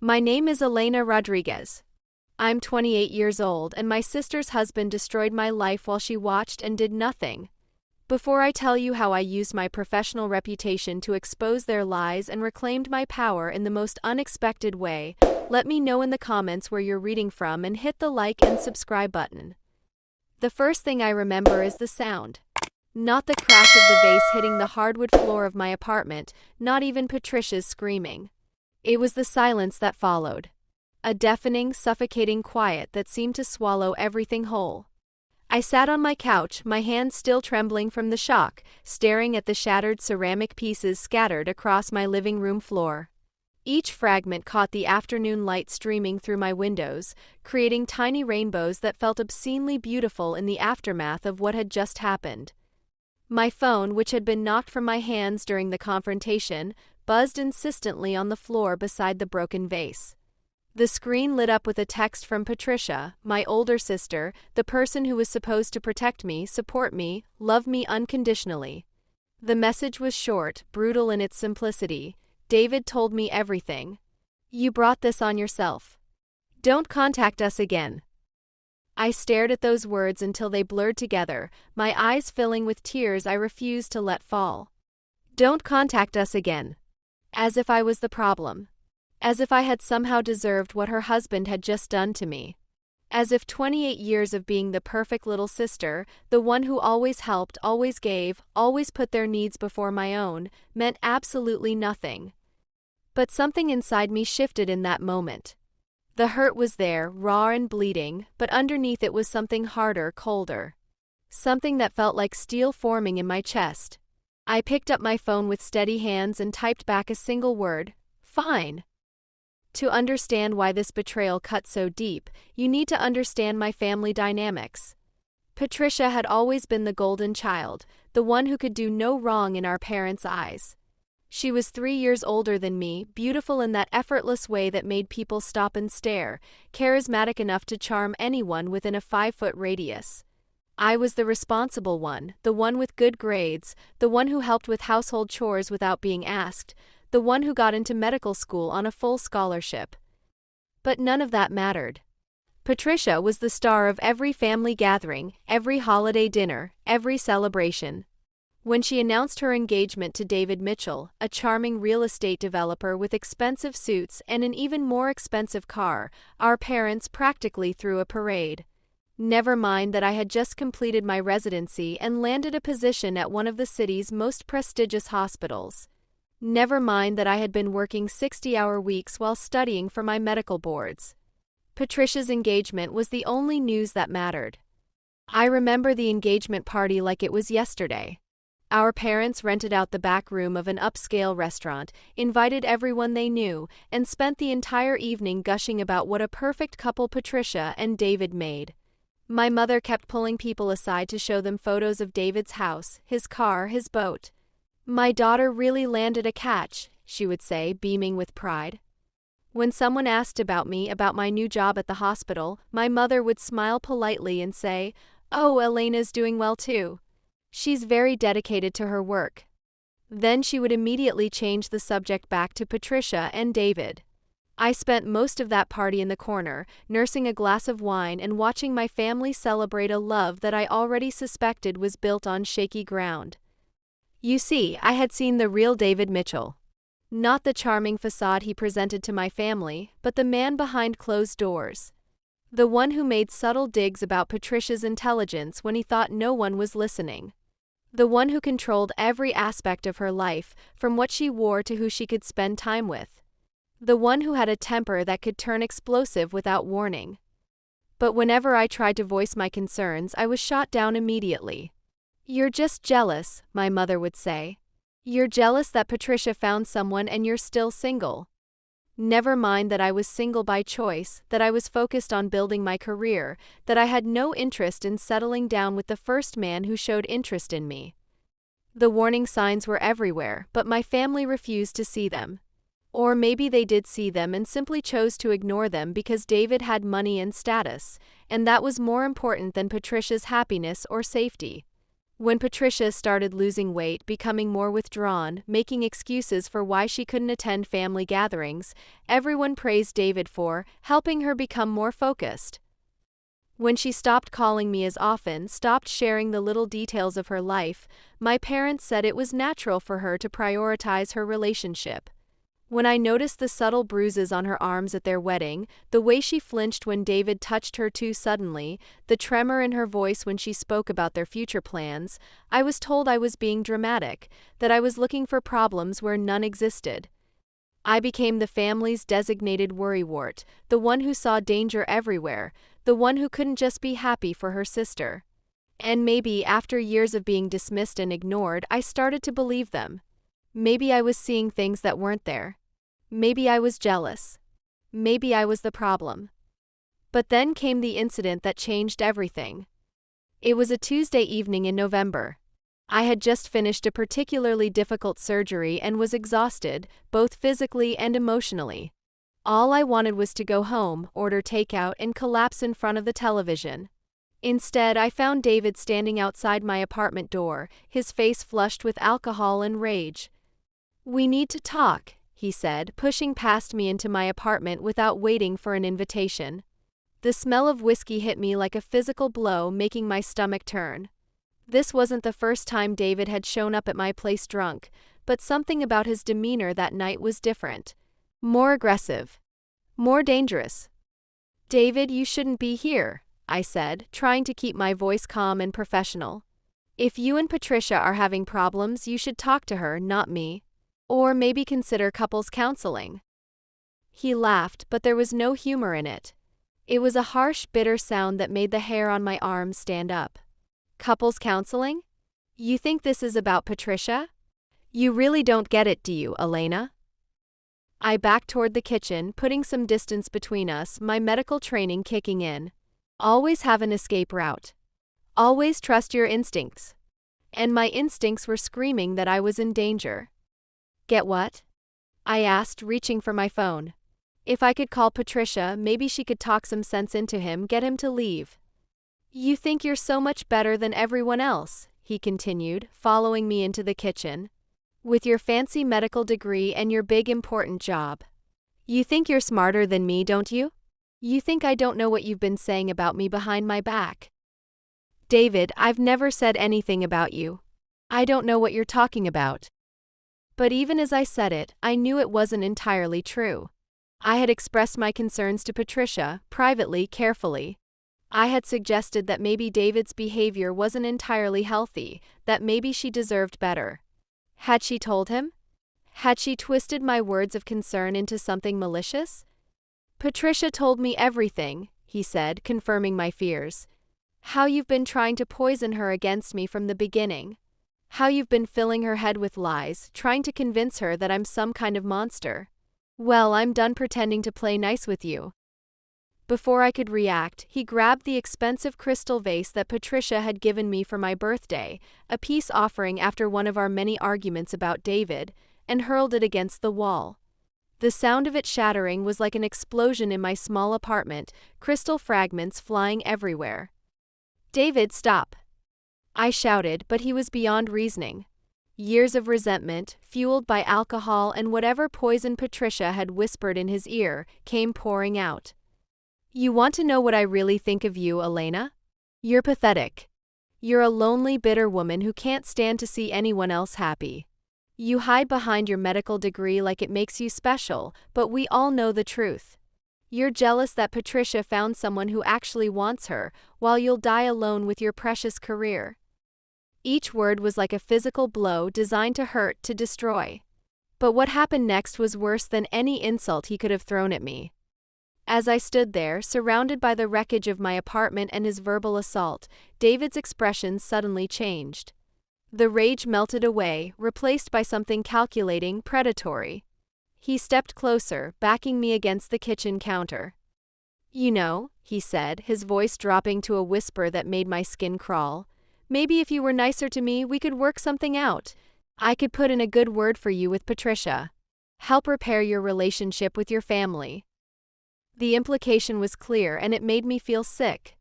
My name is Elena Rodriguez. I'm 28 years old, and my sister's husband destroyed my life while she watched and did nothing. Before I tell you how I used my professional reputation to expose their lies and reclaimed my power in the most unexpected way, let me know in the comments where you're reading from and hit the like and subscribe button. The first thing I remember is the sound. Not the crash of the vase hitting the hardwood floor of my apartment, not even Patricia's screaming. It was the silence that followed. A deafening, suffocating quiet that seemed to swallow everything whole. I sat on my couch, my hands still trembling from the shock, staring at the shattered ceramic pieces scattered across my living room floor. Each fragment caught the afternoon light streaming through my windows, creating tiny rainbows that felt obscenely beautiful in the aftermath of what had just happened. My phone, which had been knocked from my hands during the confrontation, buzzed insistently on the floor beside the broken vase. The screen lit up with a text from Patricia, my older sister, the person who was supposed to protect me, support me, love me unconditionally. The message was short, brutal in its simplicity. David told me everything. You brought this on yourself. Don't contact us again. I stared at those words until they blurred together, my eyes filling with tears I refused to let fall. Don't contact us again. As if I was the problem. As if I had somehow deserved what her husband had just done to me. As if 28 years of being the perfect little sister, the one who always helped, always gave, always put their needs before my own, meant absolutely nothing. But something inside me shifted in that moment. The hurt was there, raw and bleeding, but underneath it was something harder, colder. Something that felt like steel forming in my chest. I picked up my phone with steady hands and typed back a single word, fine. To understand why this betrayal cut so deep, you need to understand my family dynamics. Patricia had always been the golden child, the one who could do no wrong in our parents' eyes. She was 3 years older than me, beautiful in that effortless way that made people stop and stare, charismatic enough to charm anyone within a 5-foot radius. I was the responsible one, the one with good grades, the one who helped with household chores without being asked, the one who got into medical school on a full scholarship. But none of that mattered. Patricia was the star of every family gathering, every holiday dinner, every celebration. When she announced her engagement to David Mitchell, a charming real estate developer with expensive suits and an even more expensive car, our parents practically threw a parade. Never mind that I had just completed my residency and landed a position at one of the city's most prestigious hospitals. Never mind that I had been working 60-hour weeks while studying for my medical boards. Patricia's engagement was the only news that mattered. I remember the engagement party like it was yesterday. Our parents rented out the back room of an upscale restaurant, invited everyone they knew, and spent the entire evening gushing about what a perfect couple Patricia and David made. My mother kept pulling people aside to show them photos of David's house, his car, his boat. My daughter really landed a catch, she would say, beaming with pride. When someone asked about me, about my new job at the hospital, my mother would smile politely and say, "Oh, Elena's doing well too. She's very dedicated to her work." Then she would immediately change the subject back to Patricia and David. I spent most of that party in the corner, nursing a glass of wine and watching my family celebrate a love that I already suspected was built on shaky ground. You see, I had seen the real David Mitchell. Not the charming facade he presented to my family, but the man behind closed doors. The one who made subtle digs about Patricia's intelligence when he thought no one was listening. The one who controlled every aspect of her life, from what she wore to who she could spend time with. The one who had a temper that could turn explosive without warning. But whenever I tried to voice my concerns, I was shot down immediately. "You're just jealous," my mother would say. "You're jealous that Patricia found someone and you're still single." Never mind that I was single by choice, that I was focused on building my career, that I had no interest in settling down with the first man who showed interest in me. The warning signs were everywhere, but my family refused to see them. Or maybe they did see them and simply chose to ignore them because David had money and status, and that was more important than Patricia's happiness or safety. When Patricia started losing weight, becoming more withdrawn, making excuses for why she couldn't attend family gatherings, everyone praised David for helping her become more focused. When she stopped calling me as often, stopped sharing the little details of her life, my parents said it was natural for her to prioritize her relationship. When I noticed the subtle bruises on her arms at their wedding, the way she flinched when David touched her too suddenly, the tremor in her voice when she spoke about their future plans, I was told I was being dramatic, that I was looking for problems where none existed. I became the family's designated worrywart, the one who saw danger everywhere, the one who couldn't just be happy for her sister. And maybe after years of being dismissed and ignored, I started to believe them. Maybe I was seeing things that weren't there. Maybe I was jealous. Maybe I was the problem. But then came the incident that changed everything. It was a Tuesday evening in November. I had just finished a particularly difficult surgery and was exhausted, both physically and emotionally. All I wanted was to go home, order takeout, and collapse in front of the television. Instead, I found David standing outside my apartment door, his face flushed with alcohol and rage. "We need to talk," he said, pushing past me into my apartment without waiting for an invitation. The smell of whiskey hit me like a physical blow, making my stomach turn. This wasn't the first time David had shown up at my place drunk, but something about his demeanor that night was different. More aggressive. More dangerous. "David, you shouldn't be here," I said, trying to keep my voice calm and professional. "If you and Patricia are having problems, you should talk to her, not me. Or maybe consider couples counseling." He laughed, but there was no humor in it. It was a harsh, bitter sound that made the hair on my arms stand up. "Couples counseling? You think this is about Patricia? You really don't get it, do you, Elena?" I backed toward the kitchen, putting some distance between us, my medical training kicking in. Always have an escape route. Always trust your instincts. And my instincts were screaming that I was in danger. "Get what?" I asked, reaching for my phone. If I could call Patricia, maybe she could talk some sense into him, get him to leave. "You think you're so much better than everyone else," he continued, following me into the kitchen. "With your fancy medical degree and your big important job. You think you're smarter than me, don't you? You think I don't know what you've been saying about me behind my back." "David, I've never said anything about you. I don't know what you're talking about." But even as I said it, I knew it wasn't entirely true. I had expressed my concerns to Patricia, privately, carefully. I had suggested that maybe David's behavior wasn't entirely healthy, that maybe she deserved better. Had she told him? Had she twisted my words of concern into something malicious? "Patricia told me everything," he said, confirming my fears. "How you've been trying to poison her against me from the beginning. How you've been filling her head with lies, trying to convince her that I'm some kind of monster. Well, I'm done pretending to play nice with you." Before I could react, he grabbed the expensive crystal vase that Patricia had given me for my birthday, a peace offering after one of our many arguments about David, and hurled it against the wall. The sound of it shattering was like an explosion in my small apartment, crystal fragments flying everywhere. "David, stop!" I shouted, but he was beyond reasoning. Years of resentment, fueled by alcohol and whatever poison Patricia had whispered in his ear, came pouring out. "You want to know what I really think of you, Elena? You're pathetic. You're a lonely, bitter woman who can't stand to see anyone else happy. You hide behind your medical degree like it makes you special, but we all know the truth. You're jealous that Patricia found someone who actually wants her, while you'll die alone with your precious career." Each word was like a physical blow designed to hurt, to destroy. But what happened next was worse than any insult he could have thrown at me. As I stood there, surrounded by the wreckage of my apartment and his verbal assault, David's expression suddenly changed. The rage melted away, replaced by something calculating, predatory. He stepped closer, backing me against the kitchen counter. "You know," he said, his voice dropping to a whisper that made my skin crawl, "maybe if you were nicer to me, we could work something out. I could put in a good word for you with Patricia. Help repair your relationship with your family." The implication was clear, and it made me feel sick.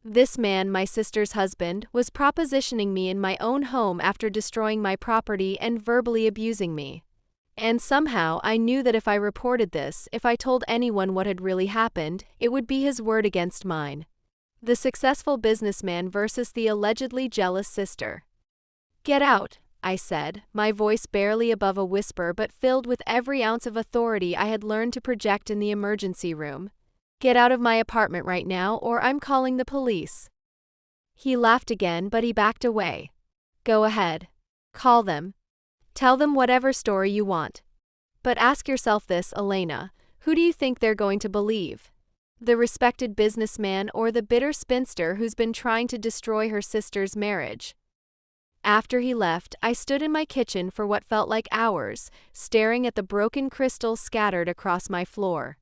This man, my sister's husband, was propositioning me in my own home after destroying my property and verbally abusing me. And somehow I knew that if I reported this, if I told anyone what had really happened, it would be his word against mine. The successful businessman versus the allegedly jealous sister. "Get out," I said, my voice barely above a whisper but filled with every ounce of authority I had learned to project in the emergency room. "Get out of my apartment right now, or I'm calling the police." He laughed again, but he backed away. "Go ahead. Call them. Tell them whatever story you want. But ask yourself this, Elena, who do you think they're going to believe? The respected businessman or the bitter spinster who's been trying to destroy her sister's marriage?" After he left, I stood in my kitchen for what felt like hours, staring at the broken crystals scattered across my floor.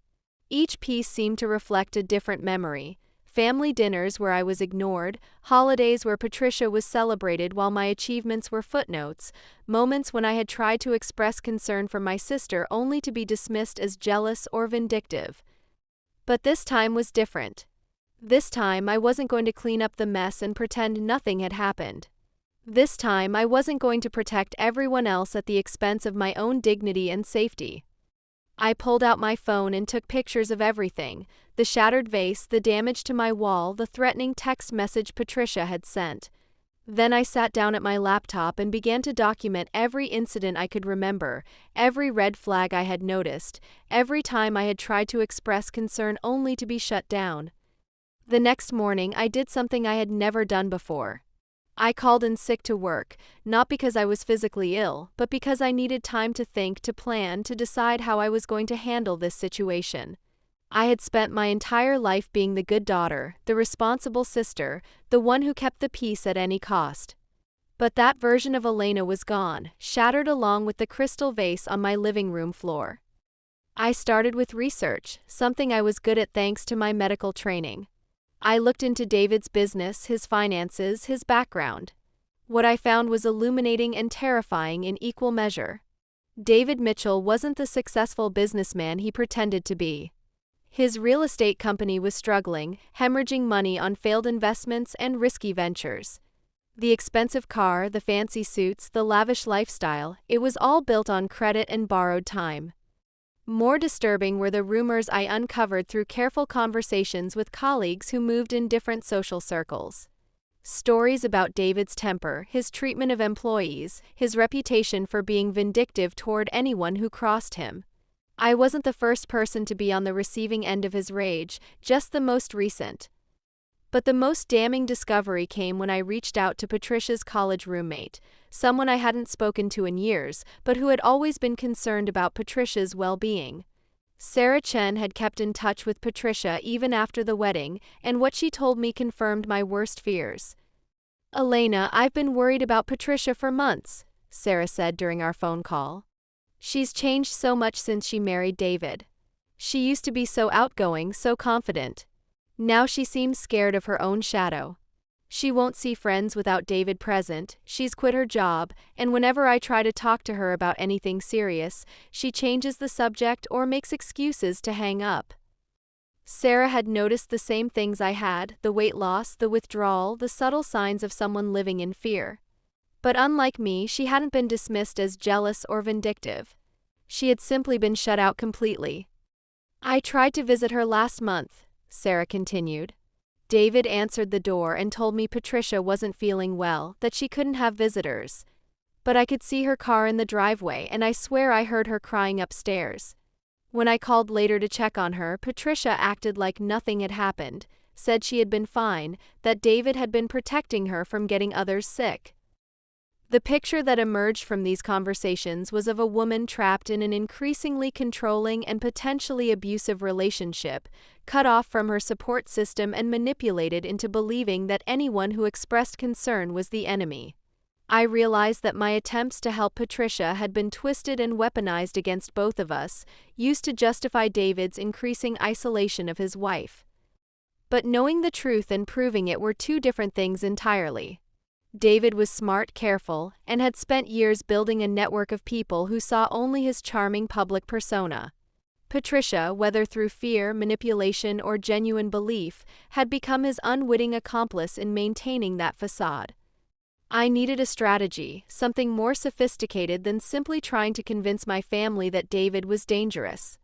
Each piece seemed to reflect a different memory. Family dinners where I was ignored, holidays where Patricia was celebrated while my achievements were footnotes, moments when I had tried to express concern for my sister only to be dismissed as jealous or vindictive. But this time was different. This time I wasn't going to clean up the mess and pretend nothing had happened. This time I wasn't going to protect everyone else at the expense of my own dignity and safety. I pulled out my phone and took pictures of everything: the shattered vase, the damage to my wall, the threatening text message Patricia had sent. Then I sat down at my laptop and began to document every incident I could remember, every red flag I had noticed, every time I had tried to express concern only to be shut down. The next morning I did something I had never done before. I called in sick to work, not because I was physically ill, but because I needed time to think, to plan, to decide how I was going to handle this situation. I had spent my entire life being the good daughter, the responsible sister, the one who kept the peace at any cost. But that version of Elena was gone, shattered along with the crystal vase on my living room floor. I started with research, something I was good at thanks to my medical training. I looked into David's business, his finances, his background. What I found was illuminating and terrifying in equal measure. David Mitchell wasn't the successful businessman he pretended to be. His real estate company was struggling, hemorrhaging money on failed investments and risky ventures. The expensive car, the fancy suits, the lavish lifestyle, it was all built on credit and borrowed time. More disturbing were the rumors I uncovered through careful conversations with colleagues who moved in different social circles. Stories about David's temper, his treatment of employees, his reputation for being vindictive toward anyone who crossed him. I wasn't the first person to be on the receiving end of his rage, just the most recent. But the most damning discovery came when I reached out to Patricia's college roommate, someone I hadn't spoken to in years, but who had always been concerned about Patricia's well-being. Sarah Chen had kept in touch with Patricia even after the wedding, and what she told me confirmed my worst fears. "Elena, I've been worried about Patricia for months," Sarah said during our phone call. "She's changed so much since she married David. She used to be so outgoing, so confident. Now she seems scared of her own shadow. She won't see friends without David present, she's quit her job, and whenever I try to talk to her about anything serious, she changes the subject or makes excuses to hang up." Sarah had noticed the same things I had: the weight loss, the withdrawal, the subtle signs of someone living in fear. But unlike me, she hadn't been dismissed as jealous or vindictive. She had simply been shut out completely. "I tried to visit her last month," Sarah continued. "David answered the door and told me Patricia wasn't feeling well, that she couldn't have visitors. But I could see her car in the driveway, and I swear I heard her crying upstairs. When I called later to check on her, Patricia acted like nothing had happened, said she had been fine, that David had been protecting her from getting others sick." The picture that emerged from these conversations was of a woman trapped in an increasingly controlling and potentially abusive relationship, cut off from her support system and manipulated into believing that anyone who expressed concern was the enemy. I realized that my attempts to help Patricia had been twisted and weaponized against both of us, used to justify David's increasing isolation of his wife. But knowing the truth and proving it were two different things entirely. David was smart, careful, and had spent years building a network of people who saw only his charming public persona. Patricia, whether through fear, manipulation, or genuine belief, had become his unwitting accomplice in maintaining that facade. I needed a strategy, something more sophisticated than simply trying to convince my family that David was dangerous.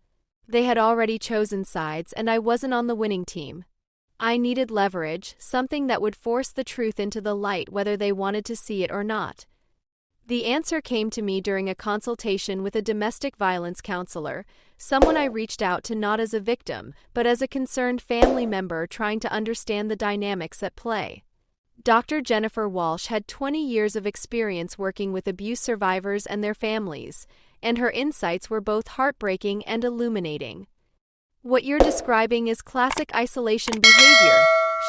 They had already chosen sides, and I wasn't on the winning team. I needed leverage, something that would force the truth into the light whether they wanted to see it or not. The answer came to me during a consultation with a domestic violence counselor, someone I reached out to not as a victim, but as a concerned family member trying to understand the dynamics at play. Dr. Jennifer Walsh had 20 years of experience working with abuse survivors and their families, and her insights were both heartbreaking and illuminating. "What you're describing is classic isolation behavior,"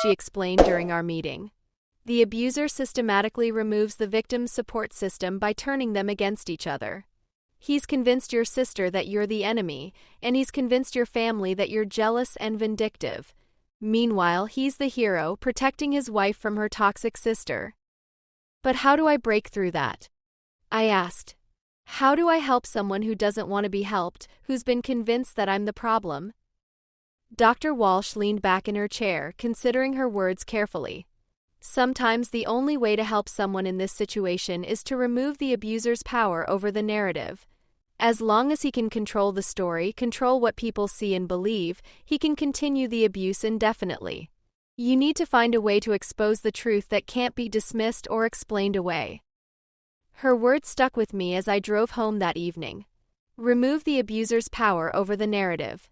she explained during our meeting. "The abuser systematically removes the victim's support system by turning them against each other. He's convinced your sister that you're the enemy, and he's convinced your family that you're jealous and vindictive. Meanwhile, he's the hero, protecting his wife from her toxic sister." "But how do I break through that?" I asked. "How do I help someone who doesn't want to be helped, who's been convinced that I'm the problem?" Dr. Walsh leaned back in her chair, considering her words carefully. "Sometimes the only way to help someone in this situation is to remove the abuser's power over the narrative. As long as he can control the story, control what people see and believe, he can continue the abuse indefinitely. You need to find a way to expose the truth that can't be dismissed or explained away." Her words stuck with me as I drove home that evening. Remove the abuser's power over the narrative.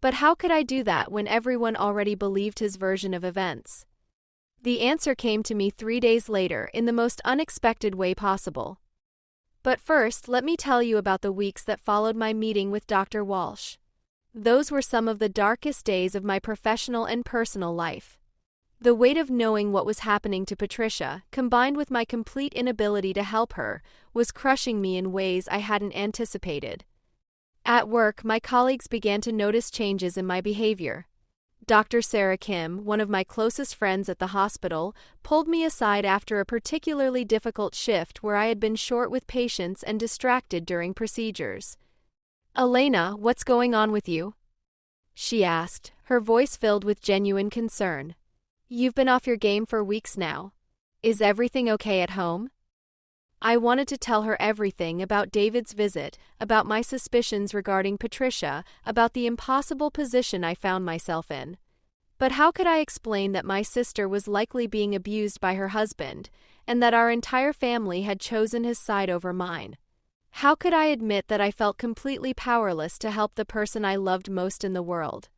But how could I do that when everyone already believed his version of events? The answer came to me 3 days later in the most unexpected way possible. But first, let me tell you about the weeks that followed my meeting with Dr. Walsh. Those were some of the darkest days of my professional and personal life. The weight of knowing what was happening to Patricia, combined with my complete inability to help her, was crushing me in ways I hadn't anticipated. At work, my colleagues began to notice changes in my behavior. Dr. Sarah Kim, one of my closest friends at the hospital, pulled me aside after a particularly difficult shift where I had been short with patients and distracted during procedures. "Elena, what's going on with you?" she asked, her voice filled with genuine concern. "You've been off your game for weeks now. Is everything okay at home?" I wanted to tell her everything about David's visit, about my suspicions regarding Patricia, about the impossible position I found myself in. But how could I explain that my sister was likely being abused by her husband, and that our entire family had chosen his side over mine? How could I admit that I felt completely powerless to help the person I loved most in the world?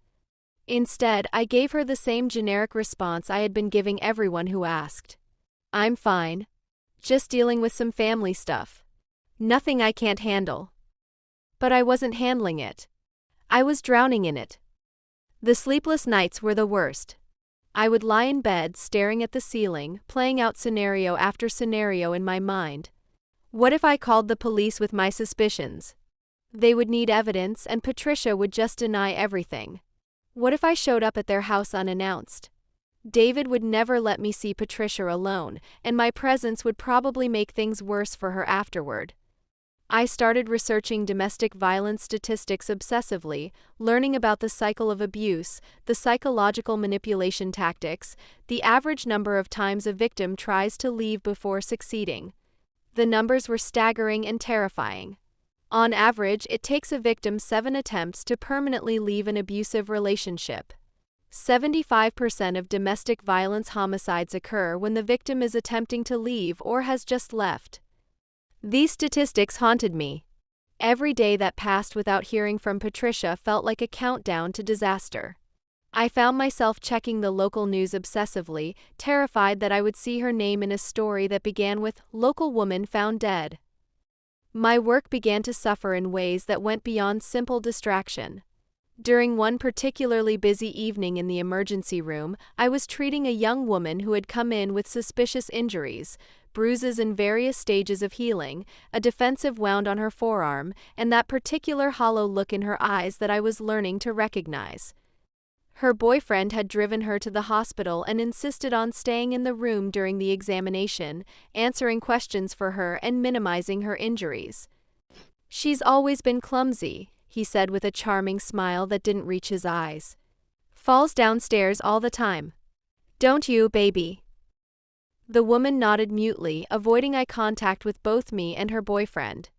Instead, I gave her the same generic response I had been giving everyone who asked. "I'm fine. Just dealing with some family stuff. Nothing I can't handle." But I wasn't handling it. I was drowning in it. The sleepless nights were the worst. I would lie in bed, staring at the ceiling, playing out scenario after scenario in my mind. What if I called the police with my suspicions? They would need evidence, and Patricia would just deny everything. What if I showed up at their house unannounced? David would never let me see Patricia alone, and my presence would probably make things worse for her afterward. I started researching domestic violence statistics obsessively, learning about the cycle of abuse, the psychological manipulation tactics, the average number of times a victim tries to leave before succeeding. The numbers were staggering and terrifying. On average, it takes a victim 7 attempts to permanently leave an abusive relationship. 75% of domestic violence homicides occur when the victim is attempting to leave or has just left. These statistics haunted me. Every day that passed without hearing from Patricia felt like a countdown to disaster. I found myself checking the local news obsessively, terrified that I would see her name in a story that began with "Local woman found dead." My work began to suffer in ways that went beyond simple distraction. During one particularly busy evening in the emergency room, I was treating a young woman who had come in with suspicious injuries, bruises in various stages of healing, a defensive wound on her forearm, and that particular hollow look in her eyes that I was learning to recognize. Her boyfriend had driven her to the hospital and insisted on staying in the room during the examination, answering questions for her and minimizing her injuries. "She's always been clumsy," he said with a charming smile that didn't reach his eyes. Falls downstairs all the time. Don't you, baby? The woman nodded mutely, avoiding eye contact with both me and her boyfriend.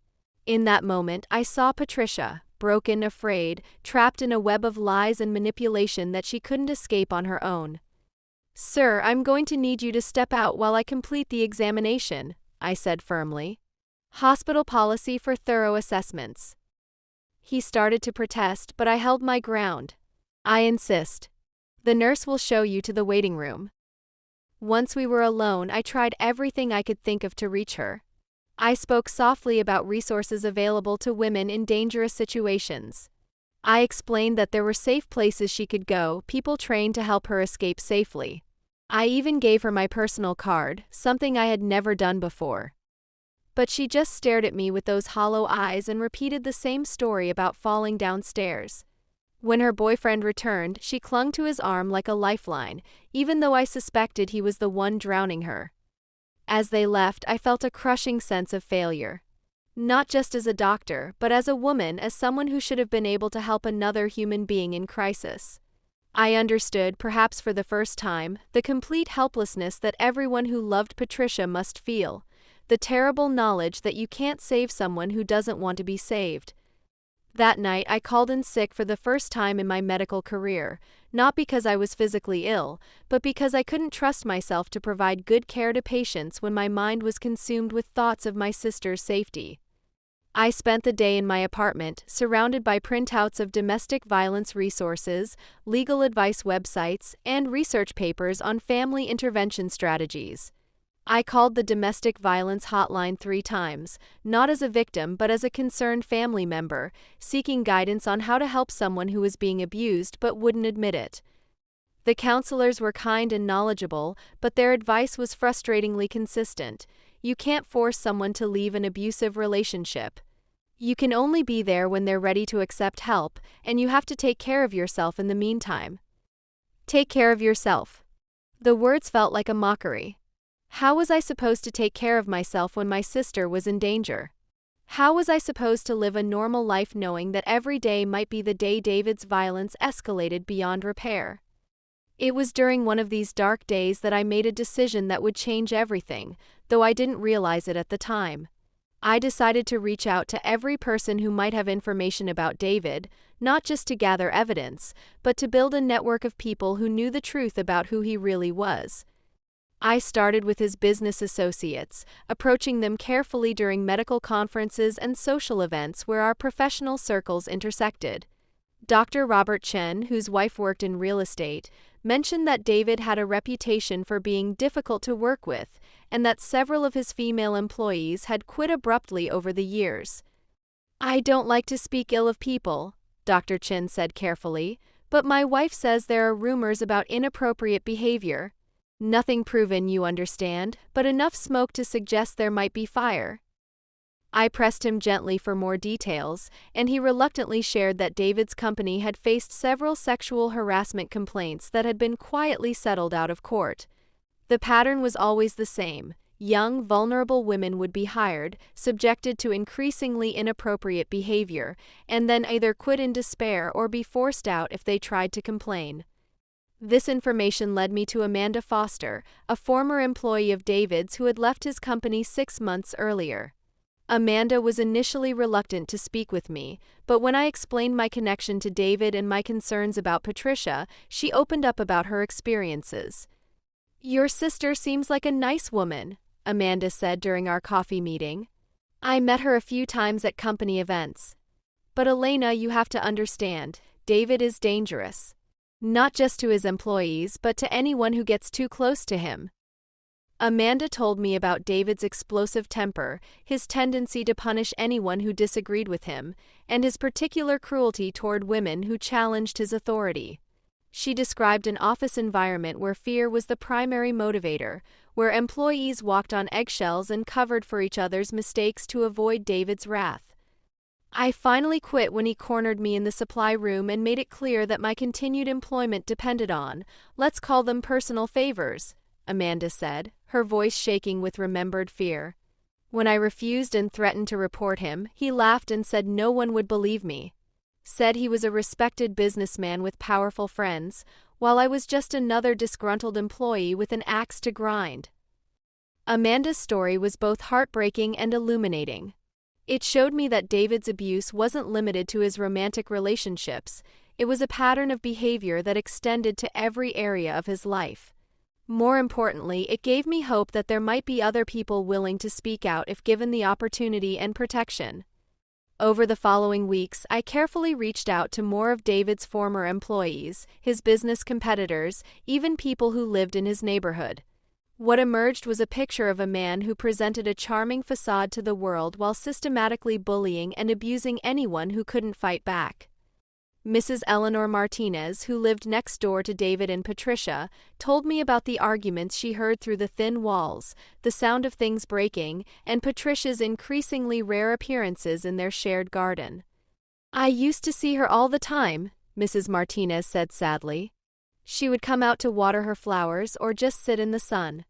In that moment, I saw Patricia, broken, afraid, trapped in a web of lies and manipulation that she couldn't escape on her own. Sir, I'm going to need you to step out while I complete the examination, I said firmly. Hospital policy for thorough assessments. He started to protest, but I held my ground. I insist. The nurse will show you to the waiting room. Once we were alone, I tried everything I could think of to reach her. I spoke softly about resources available to women in dangerous situations. I explained that there were safe places she could go, people trained to help her escape safely. I even gave her my personal card, something I had never done before. But she just stared at me with those hollow eyes and repeated the same story about falling downstairs. When her boyfriend returned, she clung to his arm like a lifeline, even though I suspected he was the one drowning her. As they left, I felt a crushing sense of failure. Not just as a doctor, but as a woman, as someone who should have been able to help another human being in crisis. I understood, perhaps for the first time, the complete helplessness that everyone who loved Patricia must feel, the terrible knowledge that you can't save someone who doesn't want to be saved. That night, I called in sick for the first time in my medical career, not because I was physically ill, but because I couldn't trust myself to provide good care to patients when my mind was consumed with thoughts of my sister's safety. I spent the day in my apartment, surrounded by printouts of domestic violence resources, legal advice websites, and research papers on family intervention strategies. I called the domestic violence hotline 3 times, not as a victim but as a concerned family member, seeking guidance on how to help someone who was being abused but wouldn't admit it. The counselors were kind and knowledgeable, but their advice was frustratingly consistent. You can't force someone to leave an abusive relationship. You can only be there when they're ready to accept help, and you have to take care of yourself in the meantime. Take care of yourself. The words felt like a mockery. How was I supposed to take care of myself when my sister was in danger? How was I supposed to live a normal life knowing that every day might be the day David's violence escalated beyond repair? It was during one of these dark days that I made a decision that would change everything, though I didn't realize it at the time. I decided to reach out to every person who might have information about David, not just to gather evidence, but to build a network of people who knew the truth about who he really was. I started with his business associates, approaching them carefully during medical conferences and social events where our professional circles intersected. Dr. Robert Chen, whose wife worked in real estate, mentioned that David had a reputation for being difficult to work with, and that several of his female employees had quit abruptly over the years. I don't like to speak ill of people, Dr. Chen said carefully, but my wife says there are rumors about inappropriate behavior. Nothing proven, you understand, but enough smoke to suggest there might be fire. I pressed him gently for more details, and he reluctantly shared that David's company had faced several sexual harassment complaints that had been quietly settled out of court. The pattern was always the same. Young, vulnerable women would be hired, subjected to increasingly inappropriate behavior, and then either quit in despair or be forced out if they tried to complain. This information led me to Amanda Foster, a former employee of David's who had left his company 6 months earlier. Amanda was initially reluctant to speak with me, but when I explained my connection to David and my concerns about Patricia, she opened up about her experiences. "Your sister seems like a nice woman," Amanda said during our coffee meeting. "I met her a few times at company events. But Elena, you have to understand, David is dangerous. Not just to his employees, but to anyone who gets too close to him." Amanda told me about David's explosive temper, his tendency to punish anyone who disagreed with him, and his particular cruelty toward women who challenged his authority. She described an office environment where fear was the primary motivator, where employees walked on eggshells and covered for each other's mistakes to avoid David's wrath. "I finally quit when he cornered me in the supply room and made it clear that my continued employment depended on, let's call them personal favors," Amanda said, her voice shaking with remembered fear. "When I refused and threatened to report him, he laughed and said no one would believe me. said he was a respected businessman with powerful friends, while I was just another disgruntled employee with an axe to grind. Amanda's story was both heartbreaking and illuminating. It showed me that David's abuse wasn't limited to his romantic relationships. It was a pattern of behavior that extended to every area of his life. More importantly, it gave me hope that there might be other people willing to speak out if given the opportunity and protection. Over the following weeks, I carefully reached out to more of David's former employees, his business competitors, even people who lived in his neighborhood. What emerged was a picture of a man who presented a charming facade to the world while systematically bullying and abusing anyone who couldn't fight back. Mrs. Eleanor Martinez, who lived next door to David and Patricia, told me about the arguments she heard through the thin walls, the sound of things breaking, and Patricia's increasingly rare appearances in their shared garden. "I used to see her all the time," Mrs. Martinez said sadly. "She would come out to water her flowers or just sit in the sun.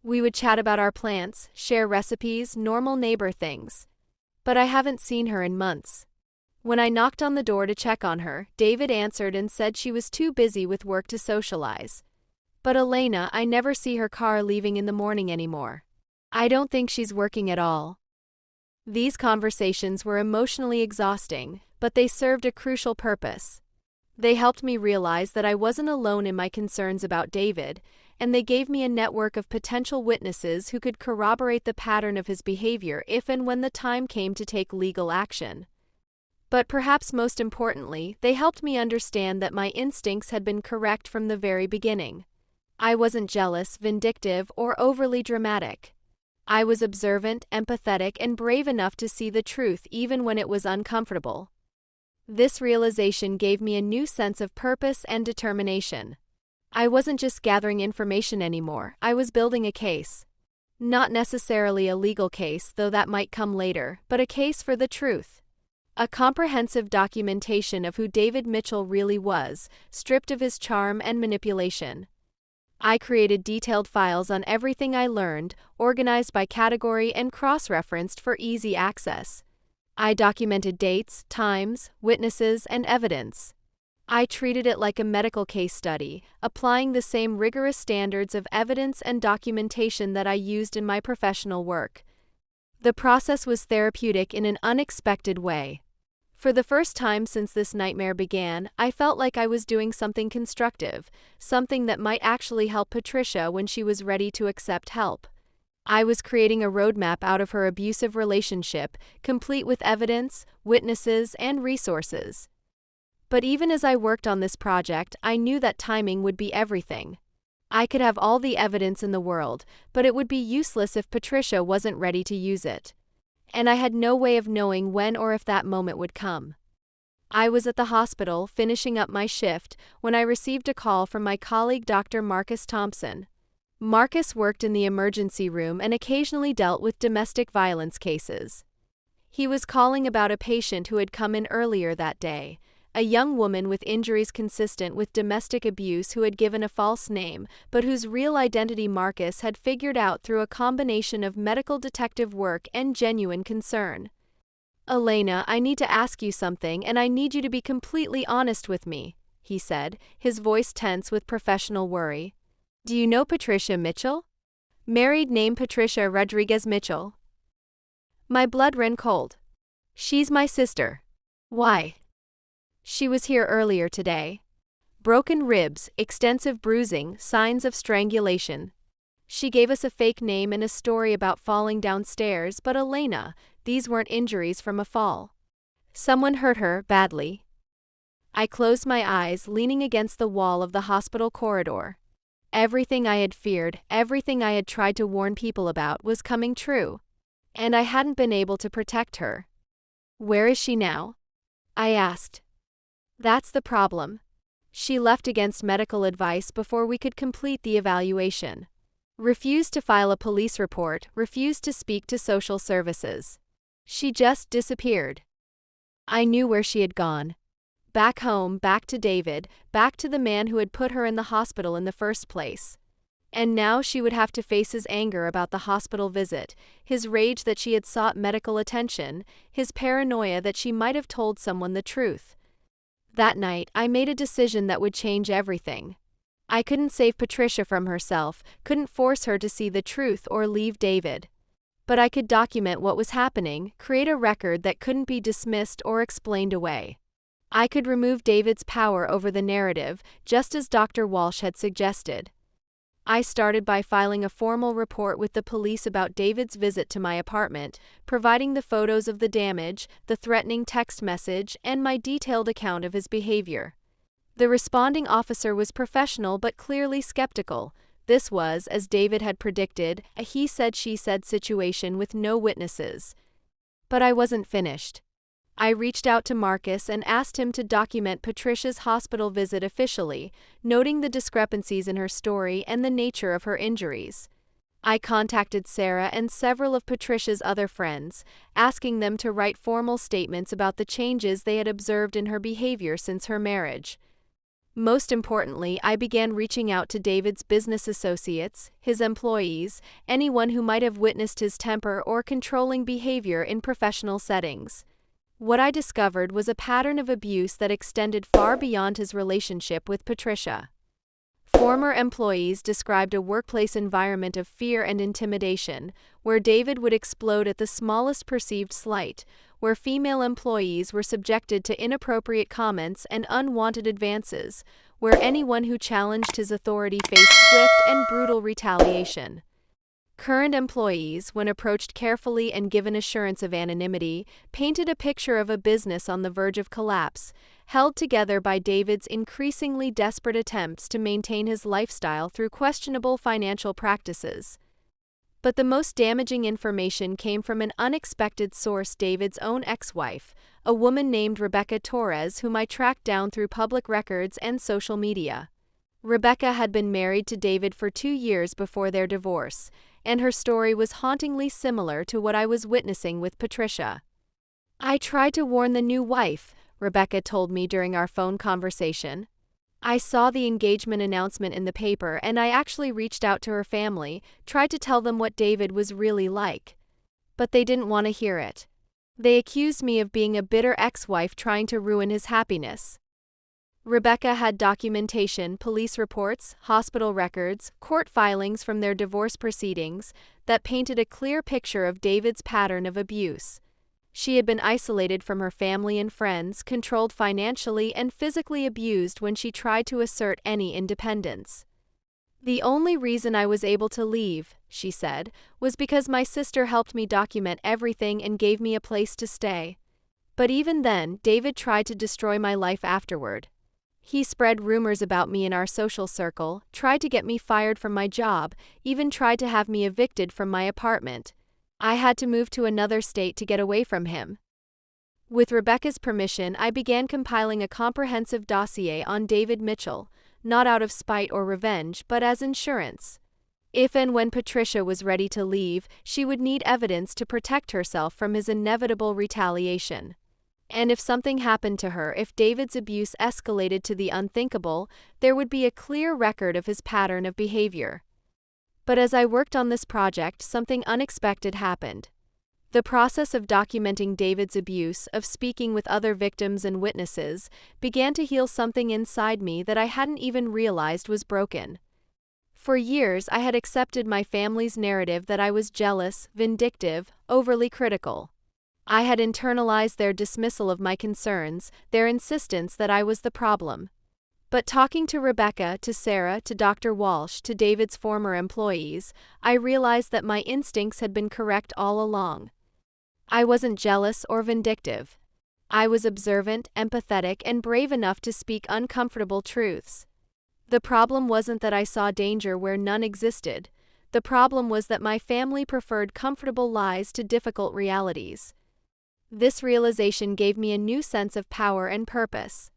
We would chat about our plants, share recipes, normal neighbor things. But I haven't seen her in months." When I knocked on the door to check on her, David answered and said she was too busy with work to socialize. "But Elena, I never see her car leaving in the morning anymore. I don't think she's working at all." These conversations were emotionally exhausting, but they served a crucial purpose. They helped me realize that I wasn't alone in my concerns about David, and they gave me a network of potential witnesses who could corroborate the pattern of his behavior if and when the time came to take legal action. But perhaps most importantly, they helped me understand that my instincts had been correct from the very beginning. I wasn't jealous, vindictive, or overly dramatic. I was observant, empathetic, and brave enough to see the truth even when it was uncomfortable. This realization gave me a new sense of purpose and determination. I wasn't just gathering information anymore, I was building a case. Not necessarily a legal case, though that might come later, but a case for the truth. A comprehensive documentation of who David Mitchell really was, stripped of his charm and manipulation. I created detailed files on everything I learned, organized by category and cross-referenced for easy access. I documented dates, times, witnesses, and evidence. I treated it like a medical case study, applying the same rigorous standards of evidence and documentation that I used in my professional work. The process was therapeutic in an unexpected way. For the first time since this nightmare began, I felt like I was doing something constructive, something that might actually help Patricia when she was ready to accept help. I was creating a roadmap out of her abusive relationship, complete with evidence, witnesses, and resources. But even as I worked on this project, I knew that timing would be everything. I could have all the evidence in the world, but it would be useless if Patricia wasn't ready to use it. And I had no way of knowing when or if that moment would come. I was at the hospital, finishing up my shift, when I received a call from my colleague Dr. Marcus Thompson. Marcus worked in the emergency room and occasionally dealt with domestic violence cases. He was calling about a patient who had come in earlier that day, a young woman with injuries consistent with domestic abuse who had given a false name, but whose real identity Marcus had figured out through a combination of medical detective work and genuine concern. "Elena, I need to ask you something, and I need you to be completely honest with me," he said, his voice tense with professional worry. "Do you know Patricia Mitchell?" "Married name Patricia Rodriguez Mitchell." My blood ran cold. "She's my sister." "Why?" "She was here earlier today. Broken ribs, extensive bruising, signs of strangulation. She gave us a fake name and a story about falling downstairs, but Elena, these weren't injuries from a fall. Someone hurt her badly." I closed my eyes, leaning against the wall of the hospital corridor. Everything I had feared, everything I had tried to warn people about, was coming true. And I hadn't been able to protect her. "Where is she now?" I asked. "That's the problem. She left against medical advice before we could complete the evaluation. Refused to file a police report, refused to speak to social services. She just disappeared." I knew where she had gone. Back home, back to David, back to the man who had put her in the hospital in the first place. And now she would have to face his anger about the hospital visit, his rage that she had sought medical attention, his paranoia that she might have told someone the truth. That night, I made a decision that would change everything. I couldn't save Patricia from herself, couldn't force her to see the truth or leave David. But I could document what was happening, create a record that couldn't be dismissed or explained away. I could remove David's power over the narrative, just as Dr. Walsh had suggested. I started by filing a formal report with the police about David's visit to my apartment, providing the photos of the damage, the threatening text message, and my detailed account of his behavior. The responding officer was professional but clearly skeptical. This was, as David had predicted, a he-said-she-said situation with no witnesses. But I wasn't finished. I reached out to Marcus and asked him to document Patricia's hospital visit officially, noting the discrepancies in her story and the nature of her injuries. I contacted Sarah and several of Patricia's other friends, asking them to write formal statements about the changes they had observed in her behavior since her marriage. Most importantly, I began reaching out to David's business associates, his employees, anyone who might have witnessed his temper or controlling behavior in professional settings. What I discovered was a pattern of abuse that extended far beyond his relationship with Patricia. Former employees described a workplace environment of fear and intimidation, where David would explode at the smallest perceived slight, where female employees were subjected to inappropriate comments and unwanted advances, where anyone who challenged his authority faced swift and brutal retaliation. Current employees, when approached carefully and given assurance of anonymity, painted a picture of a business on the verge of collapse, held together by David's increasingly desperate attempts to maintain his lifestyle through questionable financial practices. But the most damaging information came from an unexpected source: David's own ex-wife, a woman named Rebecca Torres, whom I tracked down through public records and social media. Rebecca had been married to David for 2 years before their divorce, and her story was hauntingly similar to what I was witnessing with Patricia. "I tried to warn the new wife," Rebecca told me during our phone conversation. "I saw the engagement announcement in the paper and I actually reached out to her family, tried to tell them what David was really like. But they didn't want to hear it. They accused me of being a bitter ex-wife trying to ruin his happiness." Rebecca had documentation, police reports, hospital records, court filings from their divorce proceedings that painted a clear picture of David's pattern of abuse. She had been isolated from her family and friends, controlled financially, and physically abused when she tried to assert any independence. "The only reason I was able to leave," she said, "was because my sister helped me document everything and gave me a place to stay. But even then, David tried to destroy my life afterward. He spread rumors about me in our social circle, tried to get me fired from my job, even tried to have me evicted from my apartment. I had to move to another state to get away from him." With Rebecca's permission, I began compiling a comprehensive dossier on David Mitchell, not out of spite or revenge, but as insurance. If and when Patricia was ready to leave, she would need evidence to protect herself from his inevitable retaliation. And if something happened to her, if David's abuse escalated to the unthinkable, there would be a clear record of his pattern of behavior. But as I worked on this project, something unexpected happened. The process of documenting David's abuse, of speaking with other victims and witnesses, began to heal something inside me that I hadn't even realized was broken. For years, I had accepted my family's narrative that I was jealous, vindictive, overly critical. I had internalized their dismissal of my concerns, their insistence that I was the problem. But talking to Rebecca, to Sarah, to Dr. Walsh, to David's former employees, I realized that my instincts had been correct all along. I wasn't jealous or vindictive. I was observant, empathetic, and brave enough to speak uncomfortable truths. The problem wasn't that I saw danger where none existed. The problem was that my family preferred comfortable lies to difficult realities. This realization gave me a new sense of power and purpose.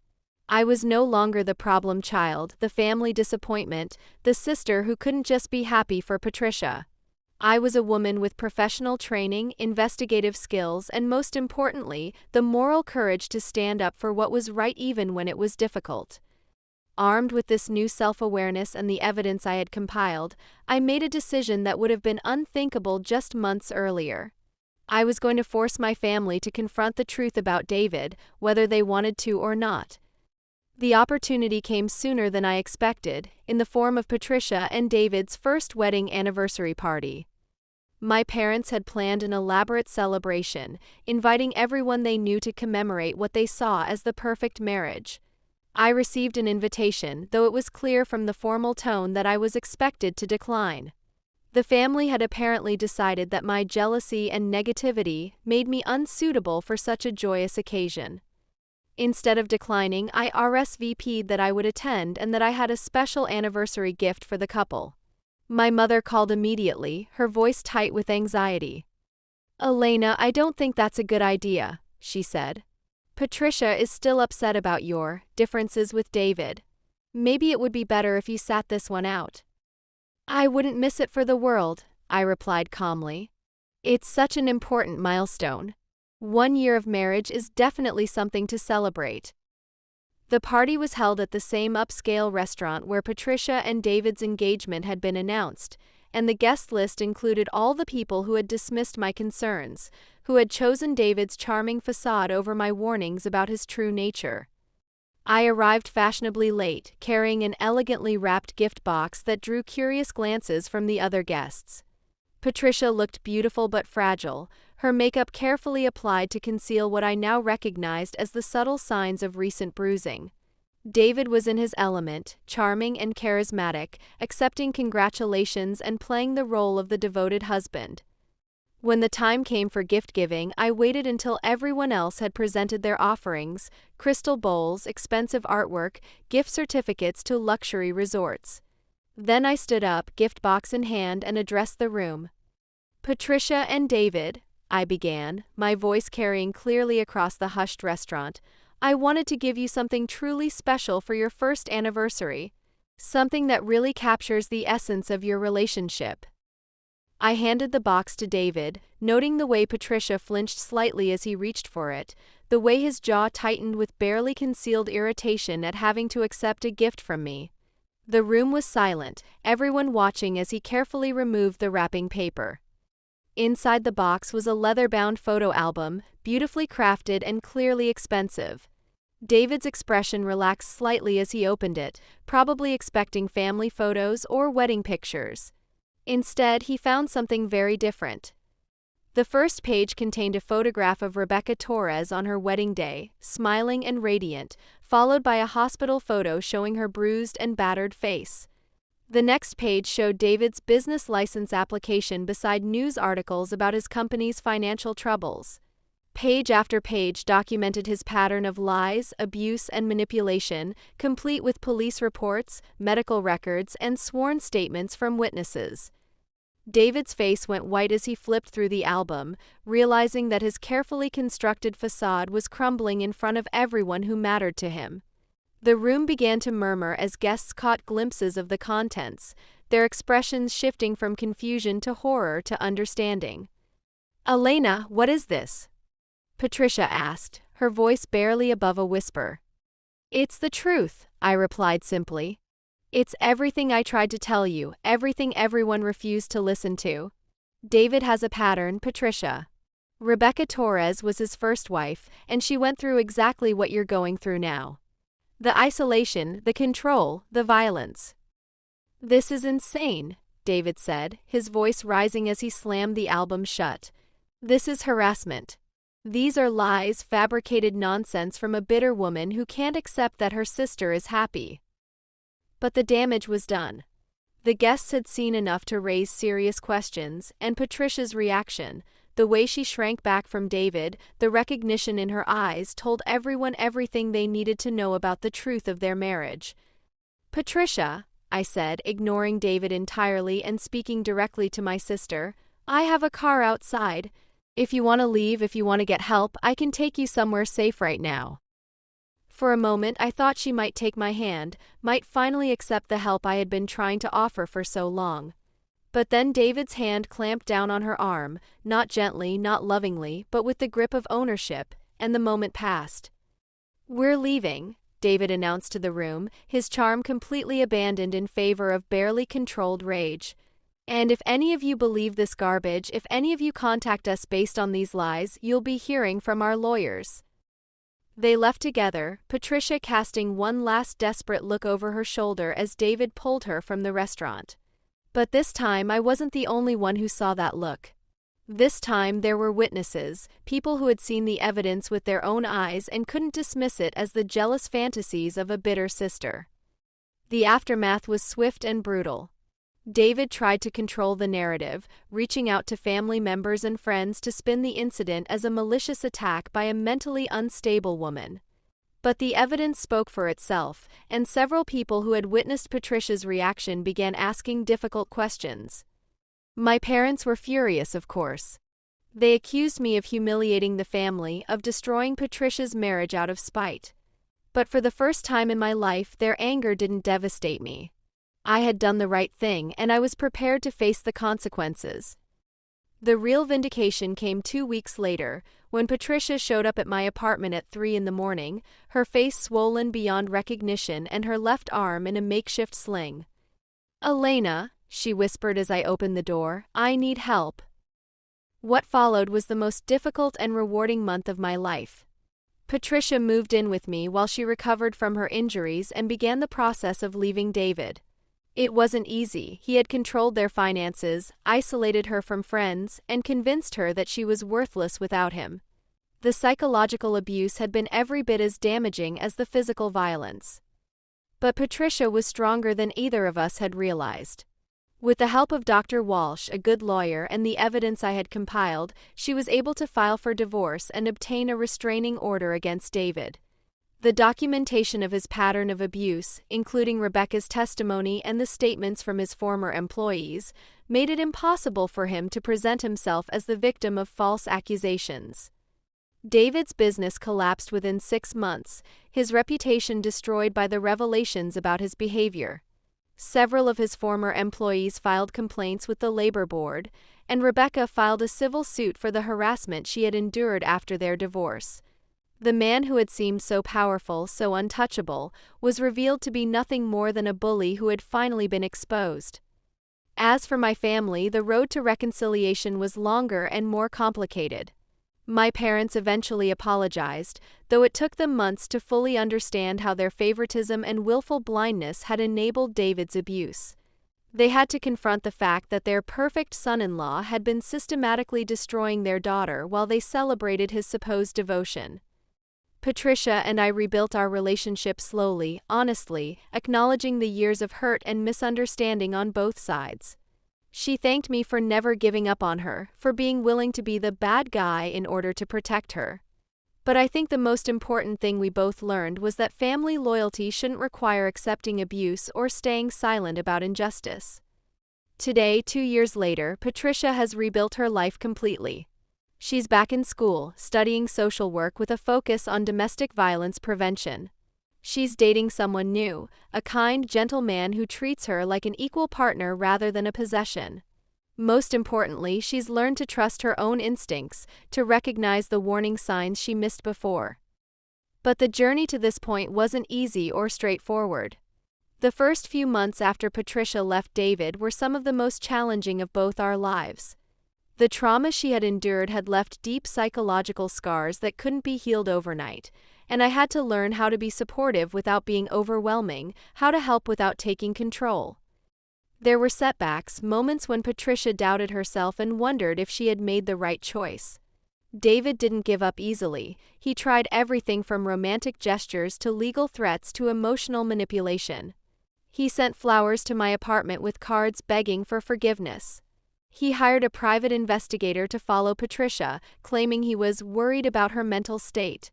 I was no longer the problem child, the family disappointment, the sister who couldn't just be happy for Patricia. I was a woman with professional training, investigative skills, and most importantly, the moral courage to stand up for what was right even when it was difficult. Armed with this new self-awareness and the evidence I had compiled, I made a decision that would have been unthinkable just months earlier. I was going to force my family to confront the truth about David, whether they wanted to or not. The opportunity came sooner than I expected, in the form of Patricia and David's first wedding anniversary party. My parents had planned an elaborate celebration, inviting everyone they knew to commemorate what they saw as the perfect marriage. I received an invitation, though it was clear from the formal tone that I was expected to decline. The family had apparently decided that my jealousy and negativity made me unsuitable for such a joyous occasion. Instead of declining, I RSVP'd that I would attend and that I had a special anniversary gift for the couple. My mother called immediately, her voice tight with anxiety. "Elena, I don't think that's a good idea," she said. "Patricia is still upset about your differences with David. Maybe it would be better if you sat this one out." "I wouldn't miss it for the world," I replied calmly. "It's such an important milestone. 1 year of marriage is definitely something to celebrate." The party was held at the same upscale restaurant where Patricia and David's engagement had been announced, and the guest list included all the people who had dismissed my concerns, who had chosen David's charming facade over my warnings about his true nature. I arrived fashionably late, carrying an elegantly wrapped gift box that drew curious glances from the other guests. Patricia looked beautiful but fragile, her makeup carefully applied to conceal what I now recognized as the subtle signs of recent bruising. David was in his element, charming and charismatic, accepting congratulations and playing the role of the devoted husband. When the time came for gift-giving, I waited until everyone else had presented their offerings: crystal bowls, expensive artwork, gift certificates to luxury resorts. Then I stood up, gift box in hand, and addressed the room. "Patricia and David," I began, my voice carrying clearly across the hushed restaurant, "I wanted to give you something truly special for your first anniversary. Something that really captures the essence of your relationship." I handed the box to David, noting the way Patricia flinched slightly as he reached for it, the way his jaw tightened with barely concealed irritation at having to accept a gift from me. The room was silent, everyone watching as he carefully removed the wrapping paper. Inside the box was a leather-bound photo album, beautifully crafted and clearly expensive. David's expression relaxed slightly as he opened it, probably expecting family photos or wedding pictures. Instead, he found something very different. The first page contained a photograph of Rebecca Torres on her wedding day, smiling and radiant, followed by a hospital photo showing her bruised and battered face. The next page showed David's business license application beside news articles about his company's financial troubles. Page after page documented his pattern of lies, abuse, and manipulation, complete with police reports, medical records, and sworn statements from witnesses. David's face went white as he flipped through the album, realizing that his carefully constructed facade was crumbling in front of everyone who mattered to him. The room began to murmur as guests caught glimpses of the contents, their expressions shifting from confusion to horror to understanding. "Elena, what is this?" Patricia asked, her voice barely above a whisper. "It's the truth," I replied simply. "It's everything I tried to tell you, everything everyone refused to listen to. David has a pattern, Patricia. Rebecca Torres was his first wife, and she went through exactly what you're going through now. The isolation, the control, the violence." "This is insane," David said, his voice rising as he slammed the album shut. "This is harassment. These are lies, fabricated nonsense from a bitter woman who can't accept that her sister is happy." But the damage was done. The guests had seen enough to raise serious questions, and Patricia's reaction, the way she shrank back from David, the recognition in her eyes, told everyone everything they needed to know about the truth of their marriage. "Patricia," I said, ignoring David entirely and speaking directly to my sister, "I have a car outside. If you want to leave, if you want to get help, I can take you somewhere safe right now." For a moment, I thought she might take my hand, might finally accept the help I had been trying to offer for so long. But then David's hand clamped down on her arm, not gently, not lovingly, but with the grip of ownership, and the moment passed. "We're leaving," David announced to the room, his charm completely abandoned in favor of barely controlled rage. "And if any of you believe this garbage, if any of you contact us based on these lies, you'll be hearing from our lawyers." They left together, Patricia casting one last desperate look over her shoulder as David pulled her from the restaurant. But this time I wasn't the only one who saw that look. This time there were witnesses, people who had seen the evidence with their own eyes and couldn't dismiss it as the jealous fantasies of a bitter sister. The aftermath was swift and brutal. David tried to control the narrative, reaching out to family members and friends to spin the incident as a malicious attack by a mentally unstable woman. But the evidence spoke for itself, and several people who had witnessed Patricia's reaction began asking difficult questions. My parents were furious, of course. They accused me of humiliating the family, of destroying Patricia's marriage out of spite. But for the first time in my life, their anger didn't devastate me. I had done the right thing, and I was prepared to face the consequences. The real vindication came 2 weeks later, when Patricia showed up at my apartment at 3 in the morning, her face swollen beyond recognition and her left arm in a makeshift sling. "Elena," she whispered as I opened the door, "I need help." What followed was the most difficult and rewarding month of my life. Patricia moved in with me while she recovered from her injuries and began the process of leaving David. It wasn't easy. He had controlled their finances, isolated her from friends, and convinced her that she was worthless without him. The psychological abuse had been every bit as damaging as the physical violence. But Patricia was stronger than either of us had realized. With the help of Dr. Walsh, a good lawyer, and the evidence I had compiled, she was able to file for divorce and obtain a restraining order against David. The documentation of his pattern of abuse, including Rebecca's testimony and the statements from his former employees, made it impossible for him to present himself as the victim of false accusations. David's business collapsed within 6 months, his reputation destroyed by the revelations about his behavior. Several of his former employees filed complaints with the labor board, and Rebecca filed a civil suit for the harassment she had endured after their divorce. The man who had seemed so powerful, so untouchable, was revealed to be nothing more than a bully who had finally been exposed. As for my family, the road to reconciliation was longer and more complicated. My parents eventually apologized, though it took them months to fully understand how their favoritism and willful blindness had enabled David's abuse. They had to confront the fact that their perfect son-in-law had been systematically destroying their daughter while they celebrated his supposed devotion. Patricia and I rebuilt our relationship slowly, honestly, acknowledging the years of hurt and misunderstanding on both sides. She thanked me for never giving up on her, for being willing to be the bad guy in order to protect her. But I think the most important thing we both learned was that family loyalty shouldn't require accepting abuse or staying silent about injustice. Today, 2 years later, Patricia has rebuilt her life completely. She's back in school, studying social work with a focus on domestic violence prevention. She's dating someone new, a kind, gentle man who treats her like an equal partner rather than a possession. Most importantly, she's learned to trust her own instincts, to recognize the warning signs she missed before. But the journey to this point wasn't easy or straightforward. The first few months after Patricia left David were some of the most challenging of both our lives. The trauma she had endured had left deep psychological scars that couldn't be healed overnight, and I had to learn how to be supportive without being overwhelming, how to help without taking control. There were setbacks, moments when Patricia doubted herself and wondered if she had made the right choice. David didn't give up easily. He tried everything from romantic gestures to legal threats to emotional manipulation. He sent flowers to my apartment with cards begging for forgiveness. He hired a private investigator to follow Patricia, claiming he was worried about her mental state.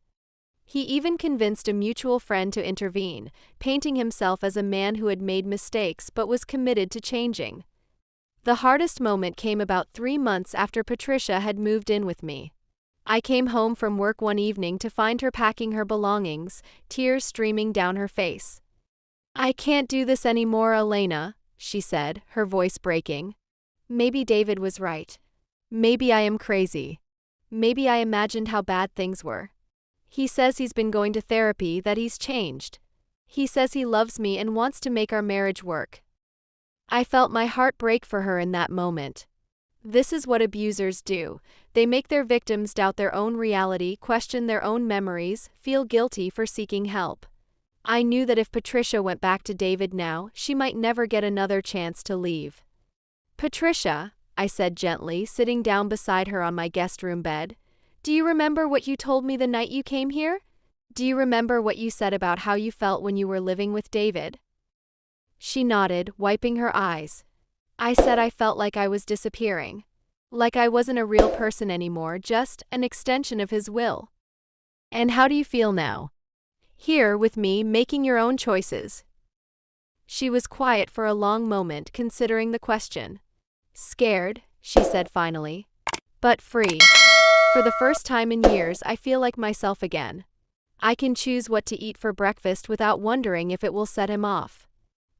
He even convinced a mutual friend to intervene, painting himself as a man who had made mistakes but was committed to changing. The hardest moment came about 3 months after Patricia had moved in with me. I came home from work one evening to find her packing her belongings, tears streaming down her face. "I can't do this anymore, Elena," she said, her voice breaking. Maybe David was right. Maybe I am crazy. Maybe I imagined how bad things were. He says he's been going to therapy, that he's changed. He says he loves me and wants to make our marriage work. I felt my heart break for her in that moment. This is what abusers do. They make their victims doubt their own reality, question their own memories, feel guilty for seeking help. I knew that if Patricia went back to David now, she might never get another chance to leave. "Patricia," I said gently, sitting down beside her on my guest room bed, "do you remember what you told me the night you came here? Do you remember what you said about how you felt when you were living with David?" She nodded, wiping her eyes. "I said I felt like I was disappearing. Like I wasn't a real person anymore, just an extension of his will." "And how do you feel now? Here, with me, making your own choices?" She was quiet for a long moment, considering the question. "Scared," she said finally, "but free. For the first time in years, I feel like myself again. I can choose what to eat for breakfast without wondering if it will set him off.